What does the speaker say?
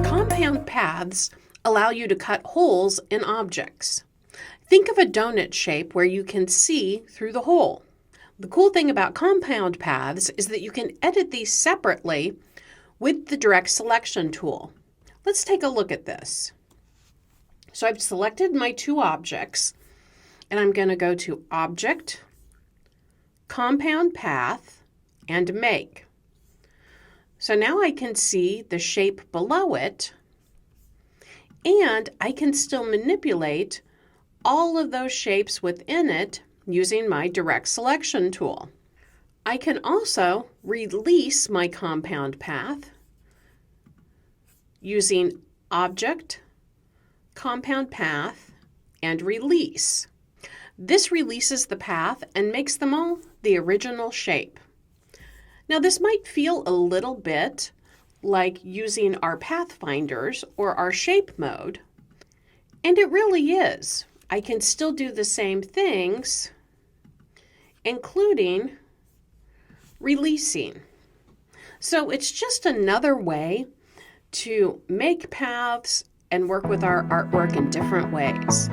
Compound paths allow you to cut holes in objects. Think of a donut shape where you can see through the hole. The cool thing about compound paths is that you can edit these separately with the direct selection tool. Let's take a look at this. So I've selected my two objects, and I'm going to go to Object, Compound Path, and Make. So now I can see the shape below it, and I can still manipulate all of those shapes within it using my direct selection tool. I can also release my compound path using Object, Compound Path, and Release. This releases the path and makes them all the original shape. Now this might feel a little bit like using our pathfinders or our shape mode, and it really is. I can still do the same things, including releasing. So it's just another way to make paths and work with our artwork in different ways.